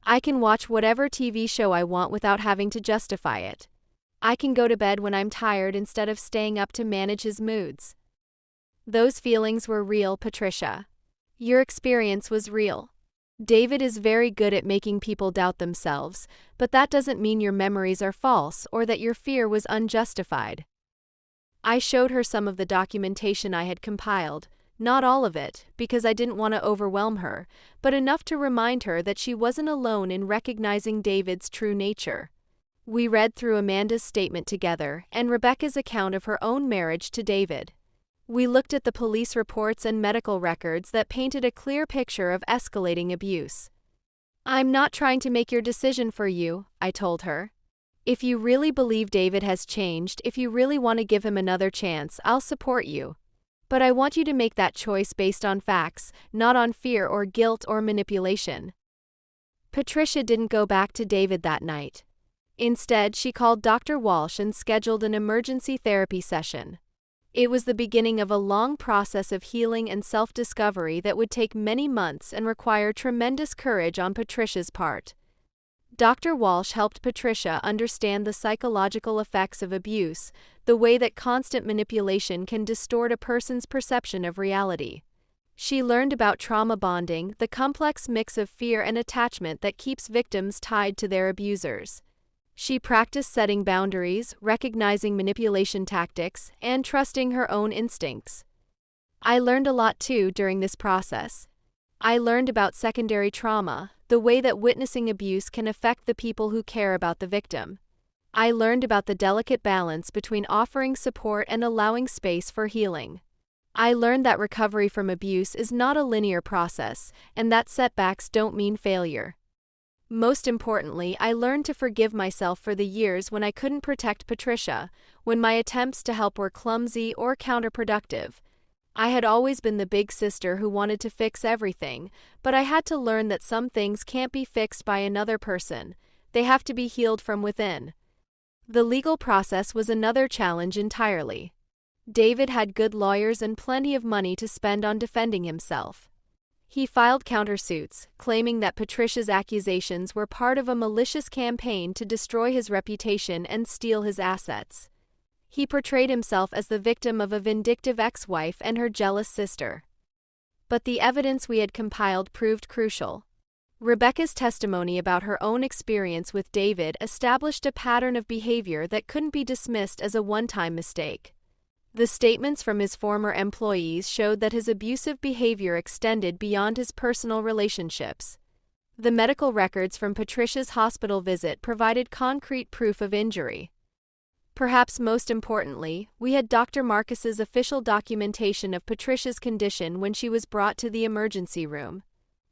I can watch whatever TV show I want without having to justify it. I can go to bed when I'm tired instead of staying up to manage his moods." "Those feelings were real, Patricia. Your experience was real. David is very good at making people doubt themselves, but that doesn't mean your memories are false or that your fear was unjustified." I showed her some of the documentation I had compiled, not all of it, because I didn't want to overwhelm her, but enough to remind her that she wasn't alone in recognizing David's true nature. We read through Amanda's statement together and Rebecca's account of her own marriage to David. We looked at the police reports and medical records that painted a clear picture of escalating abuse. "I'm not trying to make your decision for you," I told her. "If you really believe David has changed, if you really want to give him another chance, I'll support you. But I want you to make that choice based on facts, not on fear or guilt or manipulation." Patricia didn't go back to David that night. Instead, she called Dr. Walsh and scheduled an emergency therapy session. It was the beginning of a long process of healing and self-discovery that would take many months and require tremendous courage on Patricia's part. Dr. Walsh helped Patricia understand the psychological effects of abuse, the way that constant manipulation can distort a person's perception of reality. She learned about trauma bonding, the complex mix of fear and attachment that keeps victims tied to their abusers. She practiced setting boundaries, recognizing manipulation tactics, and trusting her own instincts. I learned a lot too during this process. I learned about secondary trauma, the way that witnessing abuse can affect the people who care about the victim. I learned about the delicate balance between offering support and allowing space for healing. I learned that recovery from abuse is not a linear process, and that setbacks don't mean failure. Most importantly, I learned to forgive myself for the years when I couldn't protect Patricia, when my attempts to help were clumsy or counterproductive. I had always been the big sister who wanted to fix everything, but I had to learn that some things can't be fixed by another person. They have to be healed from within. The legal process was another challenge entirely. David had good lawyers and plenty of money to spend on defending himself. He filed countersuits, claiming that Patricia's accusations were part of a malicious campaign to destroy his reputation and steal his assets. He portrayed himself as the victim of a vindictive ex-wife and her jealous sister. But the evidence we had compiled proved crucial. Rebecca's testimony about her own experience with David established a pattern of behavior that couldn't be dismissed as a one-time mistake. The statements from his former employees showed that his abusive behavior extended beyond his personal relationships. The medical records from Patricia's hospital visit provided concrete proof of injury. Perhaps most importantly, we had Dr. Marcus's official documentation of Patricia's condition when she was brought to the emergency room.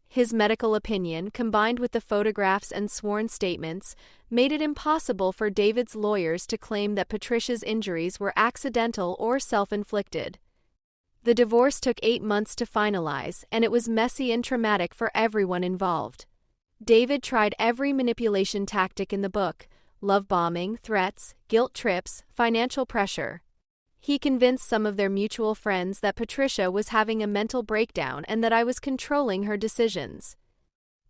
His medical opinion, combined with the photographs and sworn statements, made it impossible for David's lawyers to claim that Patricia's injuries were accidental or self-inflicted. The divorce took 8 months to finalize, and it was messy and traumatic for everyone involved. David tried every manipulation tactic in the book: love bombing, threats, guilt trips, financial pressure. He convinced some of their mutual friends that Patricia was having a mental breakdown and that I was controlling her decisions.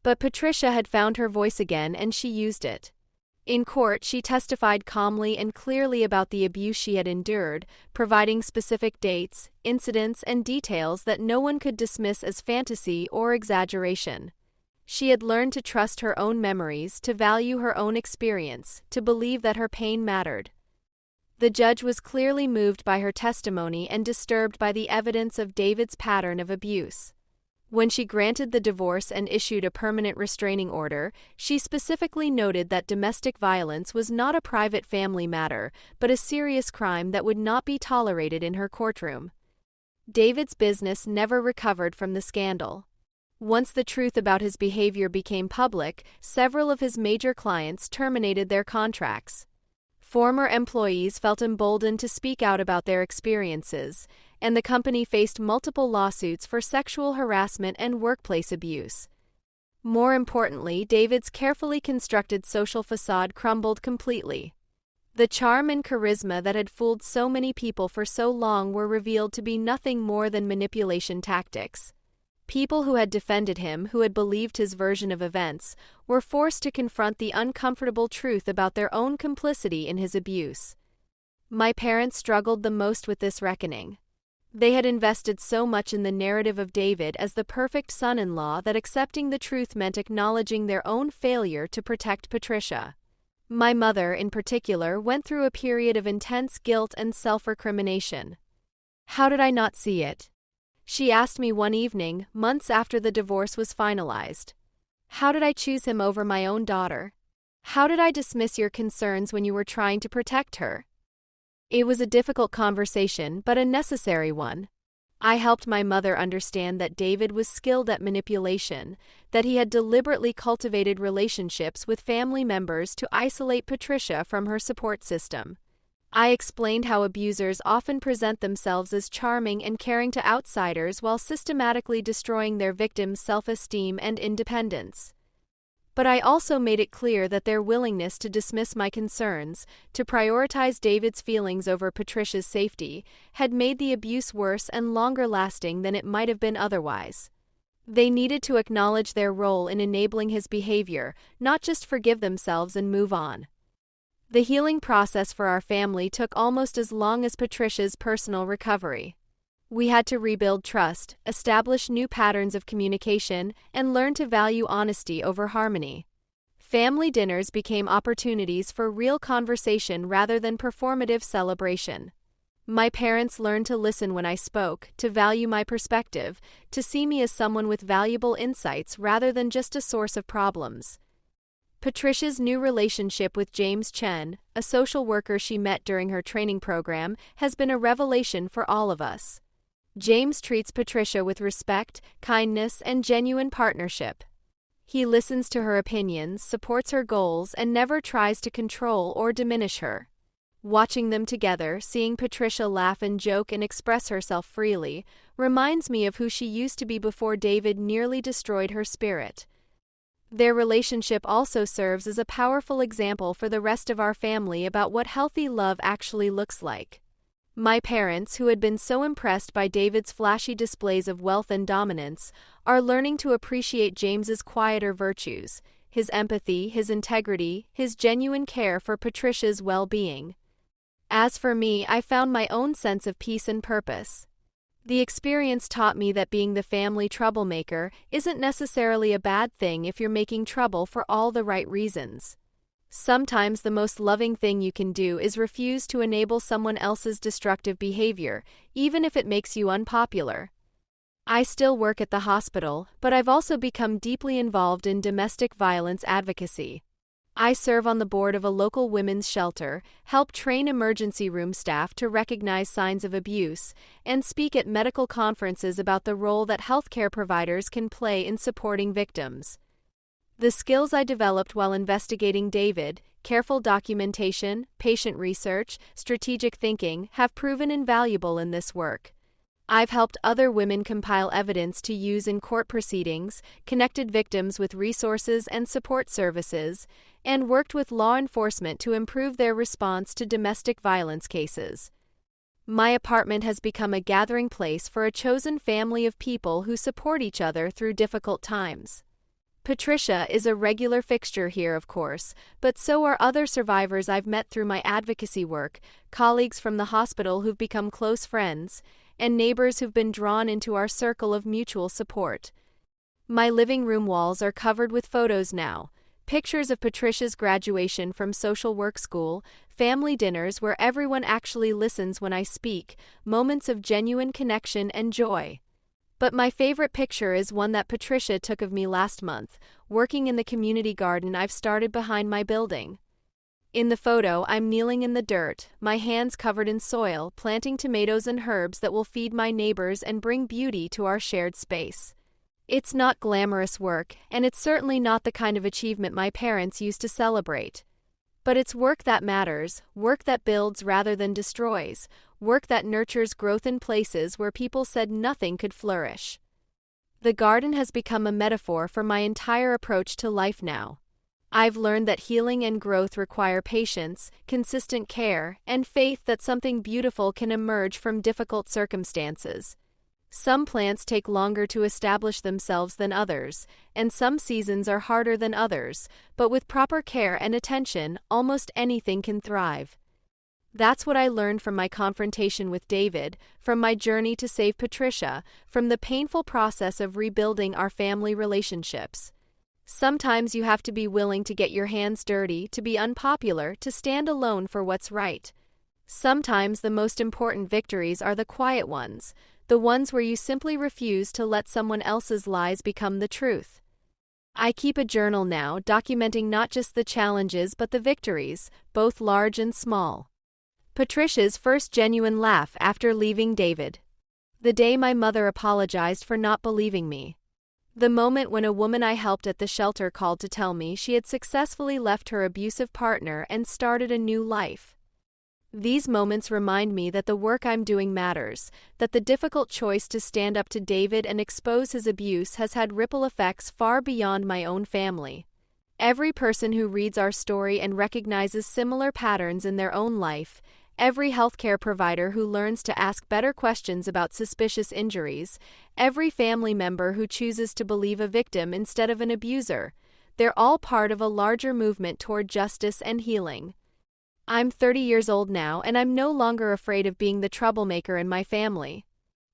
But Patricia had found her voice again, and she used it. In court, she testified calmly and clearly about the abuse she had endured, providing specific dates, incidents, and details that no one could dismiss as fantasy or exaggeration. She had learned to trust her own memories, to value her own experience, to believe that her pain mattered. The judge was clearly moved by her testimony and disturbed by the evidence of David's pattern of abuse. When she granted the divorce and issued a permanent restraining order, she specifically noted that domestic violence was not a private family matter, but a serious crime that would not be tolerated in her courtroom. David's business never recovered from the scandal. Once the truth about his behavior became public, several of his major clients terminated their contracts. Former employees felt emboldened to speak out about their experiences, and the company faced multiple lawsuits for sexual harassment and workplace abuse. More importantly, David's carefully constructed social facade crumbled completely. The charm and charisma that had fooled so many people for so long were revealed to be nothing more than manipulation tactics. People who had defended him, who had believed his version of events, were forced to confront the uncomfortable truth about their own complicity in his abuse. My parents struggled the most with this reckoning. They had invested so much in the narrative of David as the perfect son-in-law that accepting the truth meant acknowledging their own failure to protect Patricia. My mother, in particular, went through a period of intense guilt and self-recrimination. How did I not see it? She asked me one evening, months after the divorce was finalized. How did I choose him over my own daughter? How did I dismiss your concerns when you were trying to protect her? It was a difficult conversation, but a necessary one. I helped my mother understand that David was skilled at manipulation, that he had deliberately cultivated relationships with family members to isolate Patricia from her support system. I explained how abusers often present themselves as charming and caring to outsiders while systematically destroying their victims' self-esteem and independence. But I also made it clear that their willingness to dismiss my concerns, to prioritize David's feelings over Patricia's safety, had made the abuse worse and longer lasting than it might have been otherwise. They needed to acknowledge their role in enabling his behavior, not just forgive themselves and move on. The healing process for our family took almost as long as Patricia's personal recovery. We had to rebuild trust, establish new patterns of communication, and learn to value honesty over harmony. Family dinners became opportunities for real conversation rather than performative celebration. My parents learned to listen when I spoke, to value my perspective, to see me as someone with valuable insights rather than just a source of problems. Patricia's new relationship with James Chen, a social worker she met during her training program, has been a revelation for all of us. James treats Patricia with respect, kindness, and genuine partnership. He listens to her opinions, supports her goals, and never tries to control or diminish her. Watching them together, seeing Patricia laugh and joke and express herself freely, reminds me of who she used to be before David nearly destroyed her spirit. Their relationship also serves as a powerful example for the rest of our family about what healthy love actually looks like. My parents, who had been so impressed by David's flashy displays of wealth and dominance, are learning to appreciate James's quieter virtues, his empathy, his integrity, his genuine care for Patricia's well-being. As for me, I found my own sense of peace and purpose. The experience taught me that being the family troublemaker isn't necessarily a bad thing if you're making trouble for all the right reasons. Sometimes the most loving thing you can do is refuse to enable someone else's destructive behavior, even if it makes you unpopular. I still work at the hospital, but I've also become deeply involved in domestic violence advocacy. I serve on the board of a local women's shelter, help train emergency room staff to recognize signs of abuse, and speak at medical conferences about the role that healthcare providers can play in supporting victims. The skills I developed while investigating David, careful documentation, patient research, strategic thinking, have proven invaluable in this work. I've helped other women compile evidence to use in court proceedings, connected victims with resources and support services, and worked with law enforcement to improve their response to domestic violence cases. My apartment has become a gathering place for a chosen family of people who support each other through difficult times. Patricia is a regular fixture here, of course, but so are other survivors I've met through my advocacy work, colleagues from the hospital who've become close friends, and neighbors who've been drawn into our circle of mutual support. My living room walls are covered with photos now, Pictures of Patricia's graduation from social work school, family dinners where everyone actually listens when I speak, moments of genuine connection and joy. But my favorite picture is one that Patricia took of me last month, working in the community garden I've started behind my building. In the photo, I'm kneeling in the dirt, my hands covered in soil, planting tomatoes and herbs that will feed my neighbors and bring beauty to our shared space. It's not glamorous work, and it's certainly not the kind of achievement my parents used to celebrate. But it's work that matters, work that builds rather than destroys, work that nurtures growth in places where people said nothing could flourish. The garden has become a metaphor for my entire approach to life now. I've learned that healing and growth require patience, consistent care, and faith that something beautiful can emerge from difficult circumstances. Some plants take longer to establish themselves than others, and some seasons are harder than others, but with proper care and attention, almost anything can thrive. That's what I learned from my confrontation with David, from my journey to save Patricia, from the painful process of rebuilding our family relationships. Sometimes you have to be willing to get your hands dirty, to be unpopular, to stand alone for what's right. Sometimes the most important victories are the quiet ones, the ones where you simply refuse to let someone else's lies become the truth. I keep a journal now, documenting not just the challenges but the victories, both large and small. Patricia's first genuine laugh after leaving David. The day my mother apologized for not believing me. The moment when a woman I helped at the shelter called to tell me she had successfully left her abusive partner and started a new life. These moments remind me that the work I'm doing matters, that the difficult choice to stand up to David and expose his abuse has had ripple effects far beyond my own family. Every person who reads our story and recognizes similar patterns in their own life, every healthcare provider who learns to ask better questions about suspicious injuries, every family member who chooses to believe a victim instead of an abuser, they're all part of a larger movement toward justice and healing. I'm 30 years old now, and I'm no longer afraid of being the troublemaker in my family.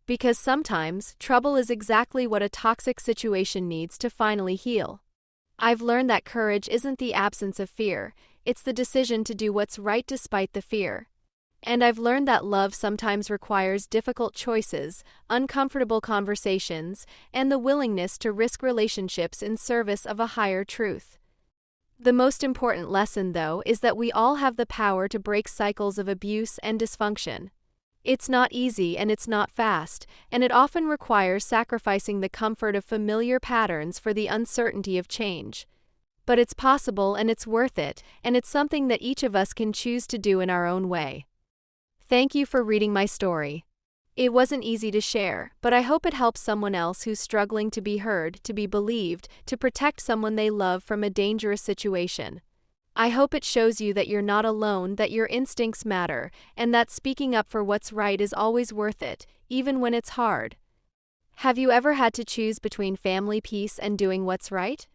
Because sometimes, trouble is exactly what a toxic situation needs to finally heal. I've learned that courage isn't the absence of fear, it's the decision to do what's right despite the fear. And I've learned that love sometimes requires difficult choices, uncomfortable conversations, and the willingness to risk relationships in service of a higher truth. The most important lesson, though, is that we all have the power to break cycles of abuse and dysfunction. It's not easy and it's not fast, and it often requires sacrificing the comfort of familiar patterns for the uncertainty of change. But it's possible and it's worth it, and it's something that each of us can choose to do in our own way. Thank you for reading my story. It wasn't easy to share, but I hope it helps someone else who's struggling to be heard, to be believed, to protect someone they love from a dangerous situation. I hope it shows you that you're not alone, that your instincts matter, and that speaking up for what's right is always worth it, even when it's hard. Have you ever had to choose between family peace and doing what's right?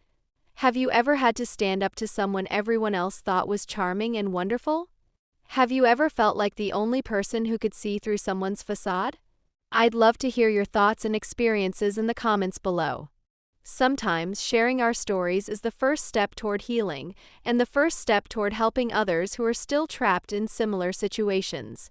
Have you ever had to stand up to someone everyone else thought was charming and wonderful? Have you ever felt like the only person who could see through someone's facade? I'd love to hear your thoughts and experiences in the comments below. Sometimes sharing our stories is the first step toward healing, and the first step toward helping others who are still trapped in similar situations.